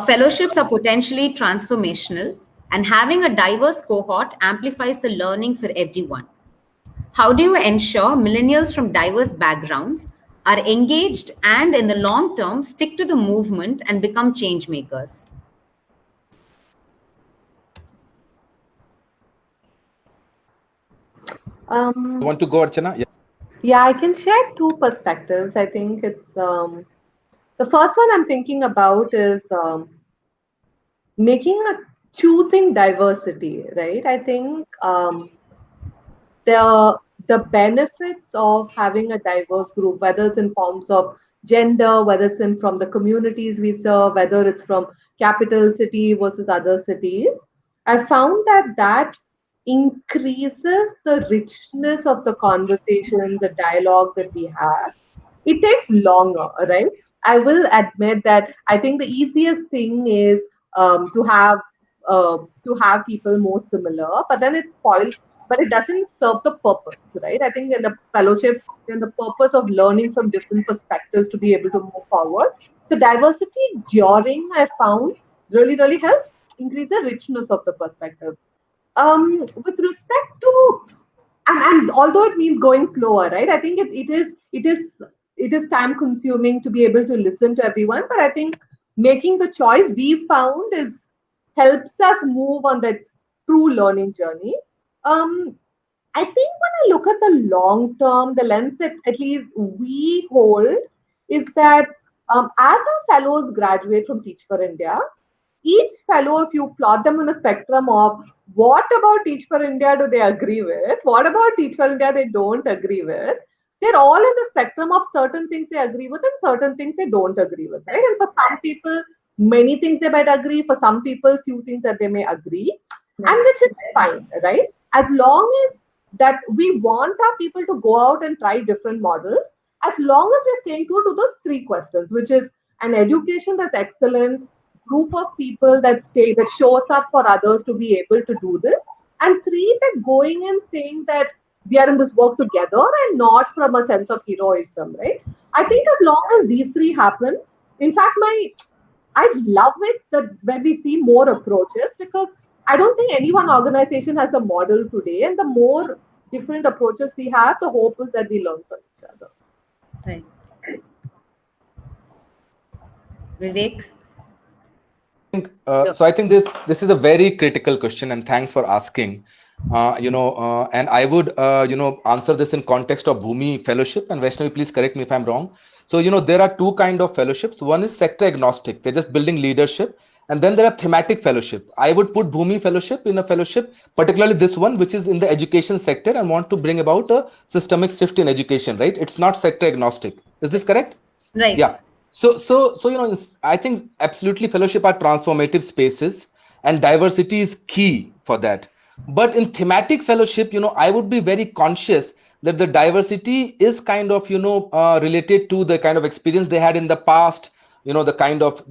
Fellowships are potentially transformational and having a diverse cohort amplifies the learning for everyone. How do you ensure millennials from diverse backgrounds are engaged, and in the long term stick to the movement and become change makers? You want to go, Archana? Yeah. Yeah, I can share two perspectives. I think it's the first one I'm thinking about is making a choosing diversity, right? I think the the benefits of having a diverse group, whether it's in forms of gender, whether it's in from the communities we serve, whether it's from capital city versus other cities, I found that that increases the richness of the conversations, the dialogue that we have. It takes longer, right? I will admit that I think the easiest thing is to have people more similar, but then it spoils, but it doesn't serve the purpose, right? I think in the fellowship, in the purpose of learning from different perspectives to be able to move forward. So diversity during, I found, really helps increase the richness of the perspectives. With respect to, and although it means going slower, right? I think it is time consuming to be able to listen to everyone, but I think making the choice we found is helps us move on that true learning journey. um I think when I look at the long term, the lens that at least we hold is that as our fellows graduate from Teach for India, each fellow, if you plot them on a spectrum of what about Teach for India do they agree with, what about Teach for India they don't agree with, they're all in the spectrum of certain things they agree with and certain things they don't agree with, right? And for some people, many things they might agree, for some people, few things that they may agree, and which is fine, right? As long as that we want our people to go out and try different models, as long as we're staying true to those three questions, which is an education that's excellent, group of people that shows up for others to be able to do this, and three, that going and saying that we are in this work together and not from a sense of heroism, right? I think as long as these three happen, in fact, I love it that when we see more approaches, because I don't think any one organization has a model today, and the more different approaches we have, the hope is that we learn from each other. Right. Vivek? So I think this is a very critical question, and thanks for asking. And I would answer this in context of Bhumi Fellowship. And Vaishnavi, please correct me if I'm wrong. So there are two kind of fellowships. One is sector agnostic; they're just building leadership, and then there are thematic fellowship. I would put Bhumi Fellowship in a fellowship, particularly this one, which is in the education sector and want to bring about a systemic shift in education. Right? It's not sector agnostic. Is this correct? Right. Yeah. So I think absolutely fellowship are transformative spaces, and diversity is key for that. But in thematic fellowship, I would be very conscious that the diversity is kind of related to the kind of experience they had in the past, the kind of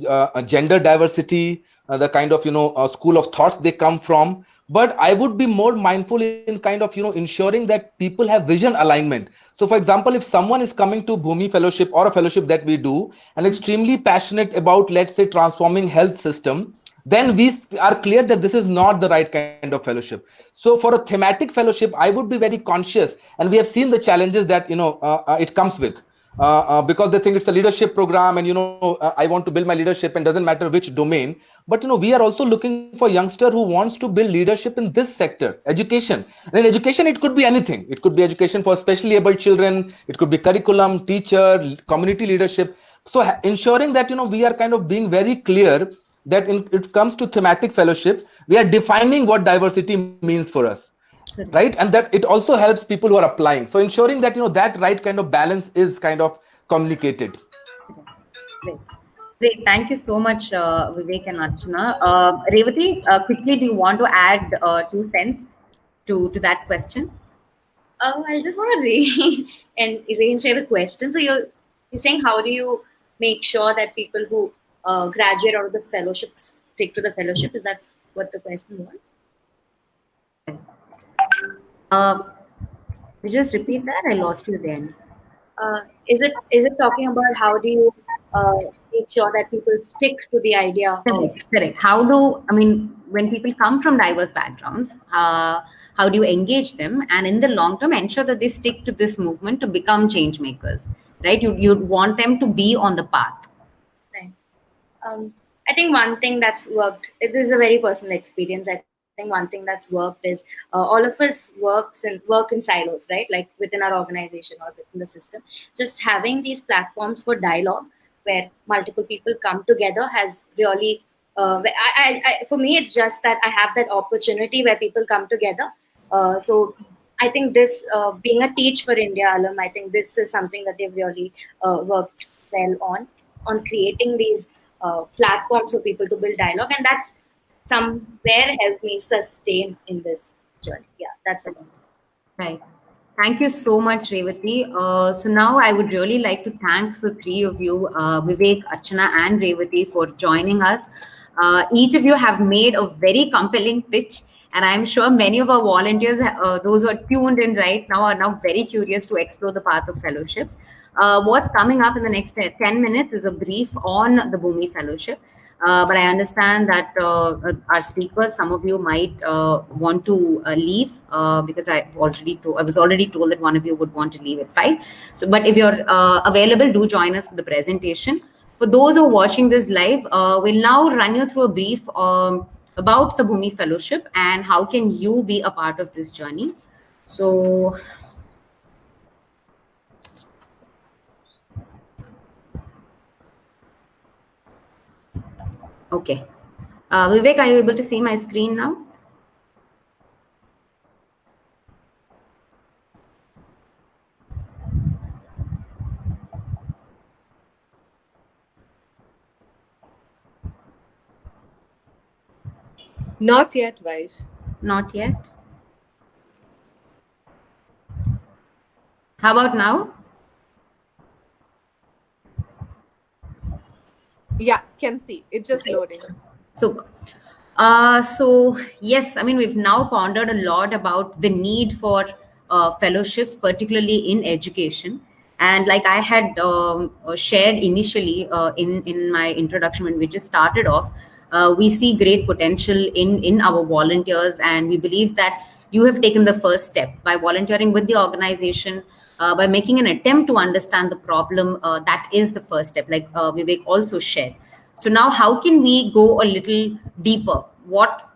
gender diversity, the kind of school of thoughts they come from. But I would be more mindful in kind of ensuring that people have vision alignment. So for example, if someone is coming to Bhumi Fellowship or a fellowship that we do and extremely passionate about, let's say, transforming health system, then we are clear that this is not the right kind of fellowship. So for a thematic fellowship, I would be very conscious, and we have seen the challenges that it comes with. Because they think it's a leadership program, and I want to build my leadership, and doesn't matter which domain. But we are also looking for youngster who wants to build leadership in this sector, education. And in education, it could be anything. It could be education for specially able children, it could be curriculum, teacher, community leadership. So ensuring that we are kind of being very clear that in it comes to thematic fellowship, we are defining what diversity means for us, right? And that it also helps people who are applying. So ensuring that that right kind of balance is kind of communicated. Great. Thank you so much, Vivek and Archana. Revati, quickly, do you want to add 2 cents to that question? I just want to reinstate the question. So you're saying, how do you make sure that people who graduate out of the fellowship stick to the fellowship? Is that what the question was? Just repeat that. I lost you then. Is it talking about how do you make sure that people stick to the idea? Correct. When people come from diverse backgrounds, how do you engage them, and in the long term ensure that they stick to this movement to become change makers? right? You'd want them to be on the path. Right. I think one thing that's worked, it is a very personal experience. I think one thing that's worked is all of us work in silos, right? Like within our organization or within the system. Just having these platforms for dialogue where multiple people come together has really, for me, it's just that I have that opportunity where people come together. So I think this, being a Teach for India alum, I think this is something that they've really worked well on creating these platforms for people to build dialogue, and that's somewhere helped me sustain in this journey. Yeah, that's it. Right. Thank you so much, Revati. So now I would really like to thank the three of you, Vivek, Archana, and Revati, for joining us. Each of you have made a very compelling pitch, and I'm sure many of our volunteers, those who are tuned in right now, are now very curious to explore the path of fellowships. What's coming up in the next 10 minutes is a brief on the Bhumi Fellowship. But I understand that our speakers, some of you might want to leave because I was already told that one of you would want to leave at 5. So, but if you're available, do join us for the presentation. For those who are watching this live, we'll now run you through a brief about the Bhumi Fellowship and how can you be a part of this journey. So, okay. Vivek, are you able to see my screen now? Not yet, Vice. Not yet. How about now? Yeah, can see. It's just loading. So, yes, I mean, we've now pondered a lot about the need for fellowships, particularly in education. And like I had shared initially in my introduction when we just started off, we see great potential in our volunteers, and we believe that you have taken the first step by volunteering with the organization, by making an attempt to understand the problem. That is the first step, like Vivek also shared. So now, how can we go a little deeper? What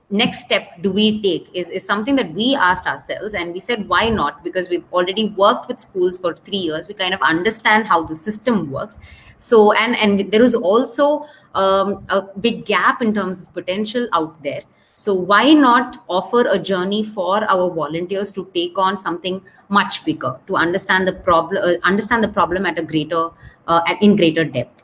next step do we take is something that we asked ourselves, and we said, why not? Because we've already worked with schools for 3 years. We kind of understand how the system works. So, and there is also a big gap in terms of potential out there. So why not offer a journey for our volunteers to take on something much bigger, to understand the problem at a greater, in greater depth.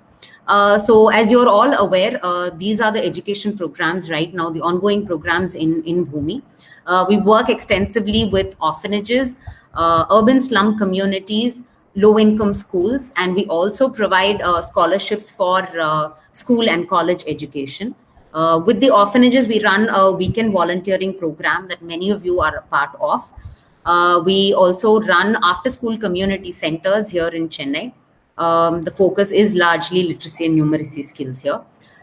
So as you're all aware, these are the education programs right now, the ongoing programs in Bhumi. We work extensively with orphanages, urban slum communities, low-income schools, and we also provide scholarships for school and college education. With the orphanages, we run a weekend volunteering program that many of you are a part of. We also run after-school community centers here in Chennai. The focus is largely literacy and numeracy skills here.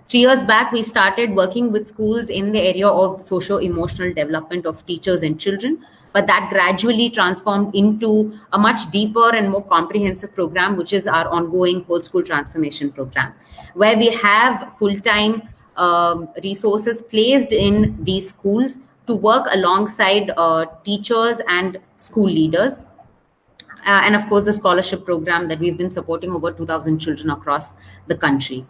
3 years back, we started working with schools in the area of socio-emotional development of teachers and children, but that gradually transformed into a much deeper and more comprehensive program, which is our ongoing whole school transformation program, where we have full-time resources placed in these schools to work alongside teachers and school leaders. And of course, the scholarship program that we've been supporting over 2,000 children across the country.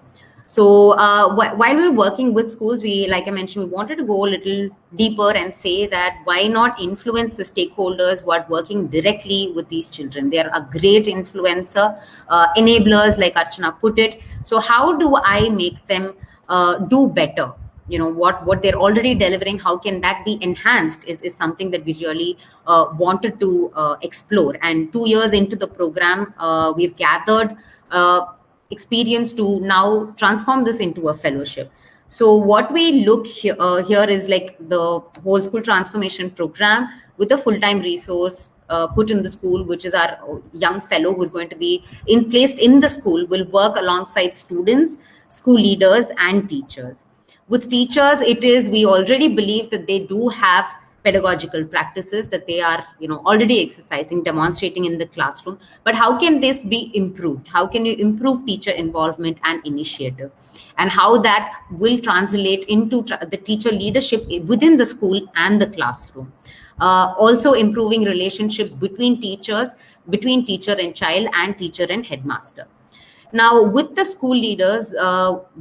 So while we're working with schools, like I mentioned, we wanted to go a little deeper and say that why not influence the stakeholders who are working directly with these children? They are a great influencer, enablers, like Archana put it. So how do I make them do better? You know, what they're already delivering, how can that be enhanced is something that we really wanted to explore. And 2 years into the program, we've gathered experience to now transform this into a fellowship. So what we look here is like the whole school transformation program with a full-time resource put in the school, which is our young fellow who's going to be placed in the school, will work alongside students, school leaders, and teachers. With teachers, we already believe that they do have pedagogical practices that they are already exercising, demonstrating in the classroom, but how can this be improved? How can you improve teacher involvement and initiative, and how that will translate into the teacher leadership within the school and the classroom. Also improving relationships between teachers, between teacher and child, and teacher and headmaster. Now, with the school leaders,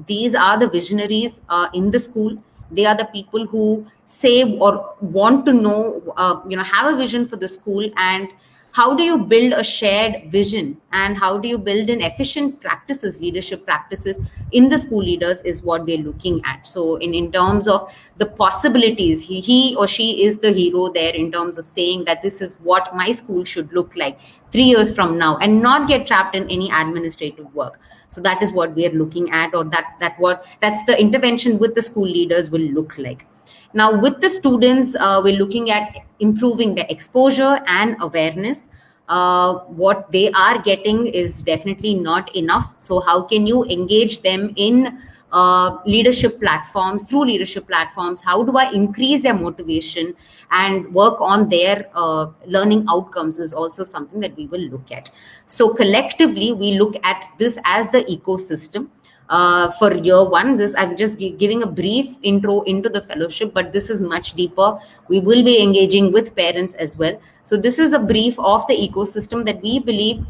these are the visionaries in the school. They are the people who say or want to know, have a vision for the school, and how do you build a shared vision, and how do you build in efficient practices, leadership practices in the school leaders is what we're looking at. So in terms of the possibilities, he or she is the hero there in terms of saying that this is what my school should look like 3 years from now, and not get trapped in any administrative work. So that is what we are looking at, or that's the intervention with the school leaders will look like. Now, with the students, we're looking at improving the exposure and awareness. What they are getting is definitely not enough. So how can you engage them in leadership platforms? Through leadership platforms, how do I increase their motivation and work on their learning outcomes is also something that we will look at. So collectively, we look at this as the ecosystem. For year one, this I'm just giving a brief intro into the fellowship, but this is much deeper. We will be engaging with parents as well. So this is a brief of the ecosystem that we believe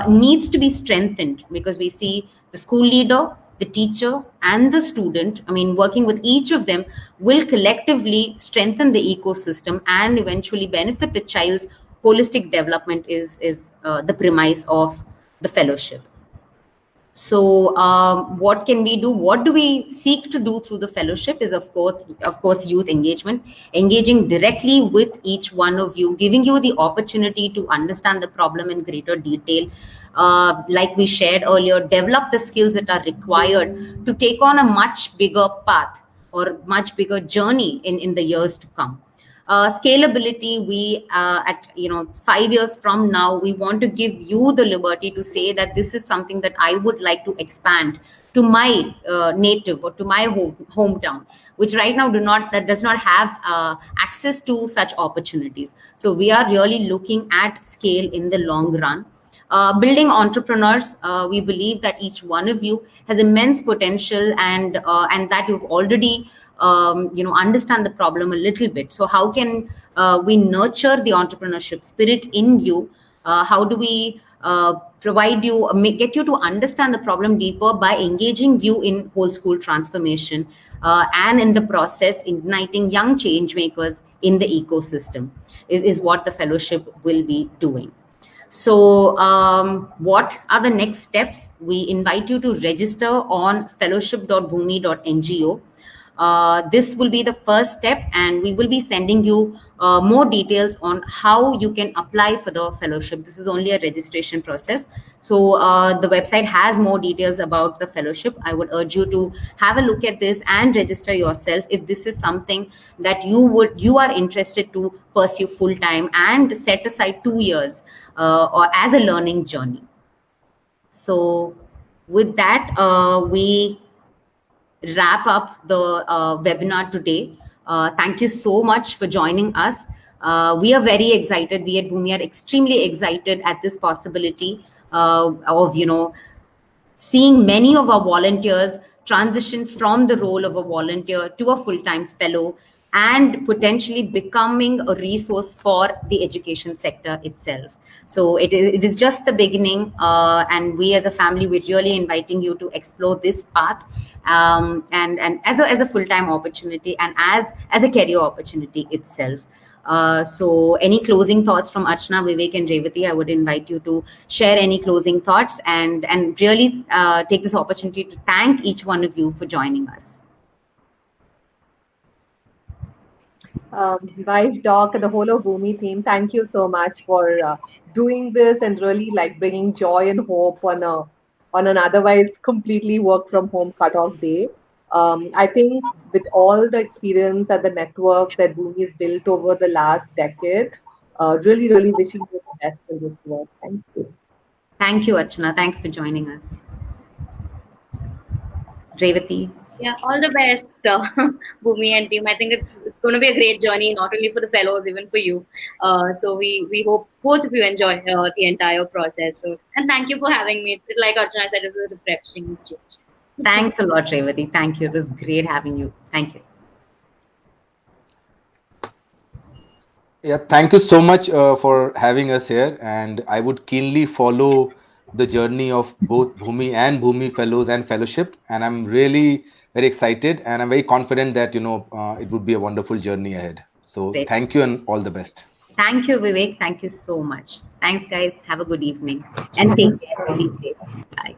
needs to be strengthened, because we see the school leader, the teacher, and the student, working with each of them will collectively strengthen the ecosystem and eventually benefit the child's holistic development is the premise of the fellowship. So what can we do? What do we seek to do through the fellowship is, of course, youth engagement, engaging directly with each one of you, giving you the opportunity to understand the problem in greater detail. Like we shared earlier, develop the skills that are required to take on a much bigger path or much bigger journey in the years to come. Scalability, we at 5 years from now, we want to give you the liberty to say that this is something that I would like to expand to my native or to my hometown, which right now does not have access to such opportunities. So we are really looking at scale in the long run. Building entrepreneurs, we believe that each one of you has immense potential, and that you've already understand the problem a little bit. So how can we nurture the entrepreneurship spirit in you? How do we provide you, get you to understand the problem deeper by engaging you in whole school transformation, and in the process igniting young change makers in the ecosystem is what the fellowship will be doing. So what are the next steps? We invite you to register on fellowship.bhumi.ngo. This will be the first step, and we will be sending you more details on how you can apply for the fellowship. This is only a registration process. So the website has more details about the fellowship. I would urge you to have a look at this and register yourself if this is something that you are interested to pursue full time and set aside 2 years or as a learning journey. So with that, we wrap up the webinar today. Thank you so much for joining us. We are very excited. We at Bhumi are extremely excited at this possibility of seeing many of our volunteers transition from the role of a volunteer to a full-time fellow, and potentially becoming a resource for the education sector itself. So it is just the beginning, and we as a family, we're really inviting you to explore this path, and as a full-time opportunity, and as a career opportunity itself. So any closing thoughts from Archana, Vivek, and Revati? I would invite you to share any closing thoughts, and really take this opportunity to thank each one of you for joining us. Vice Doc and the whole of Bhumi team, thank you so much for doing this and really like bringing joy and hope on an otherwise completely work from home cutoff day. I think with all the experience and the network that Bhumi has built over the last decade, really, really wishing you the best in this work. Thank you. Thank you, Archana. Thanks for joining us. Revati. Yeah, all the best, Bhumi and team. I think it's going to be a great journey, not only for the fellows, even for you. So we hope both of you enjoy the entire process. So, and thank you for having me. Like Archana said, it was a refreshing change. Thanks a lot, Revati. Thank you. It was great having you. Thank you. Yeah, thank you so much for having us here, and I would keenly follow the journey of both Bhumi and Bhumi Fellows and Fellowship, and I'm really very excited, and I'm very confident that it would be a wonderful journey ahead. So Great. thank you and all the best. Thank you, Vivek. Thank you so much. Thanks, guys. Have a good evening and take care. Be safe. Bye.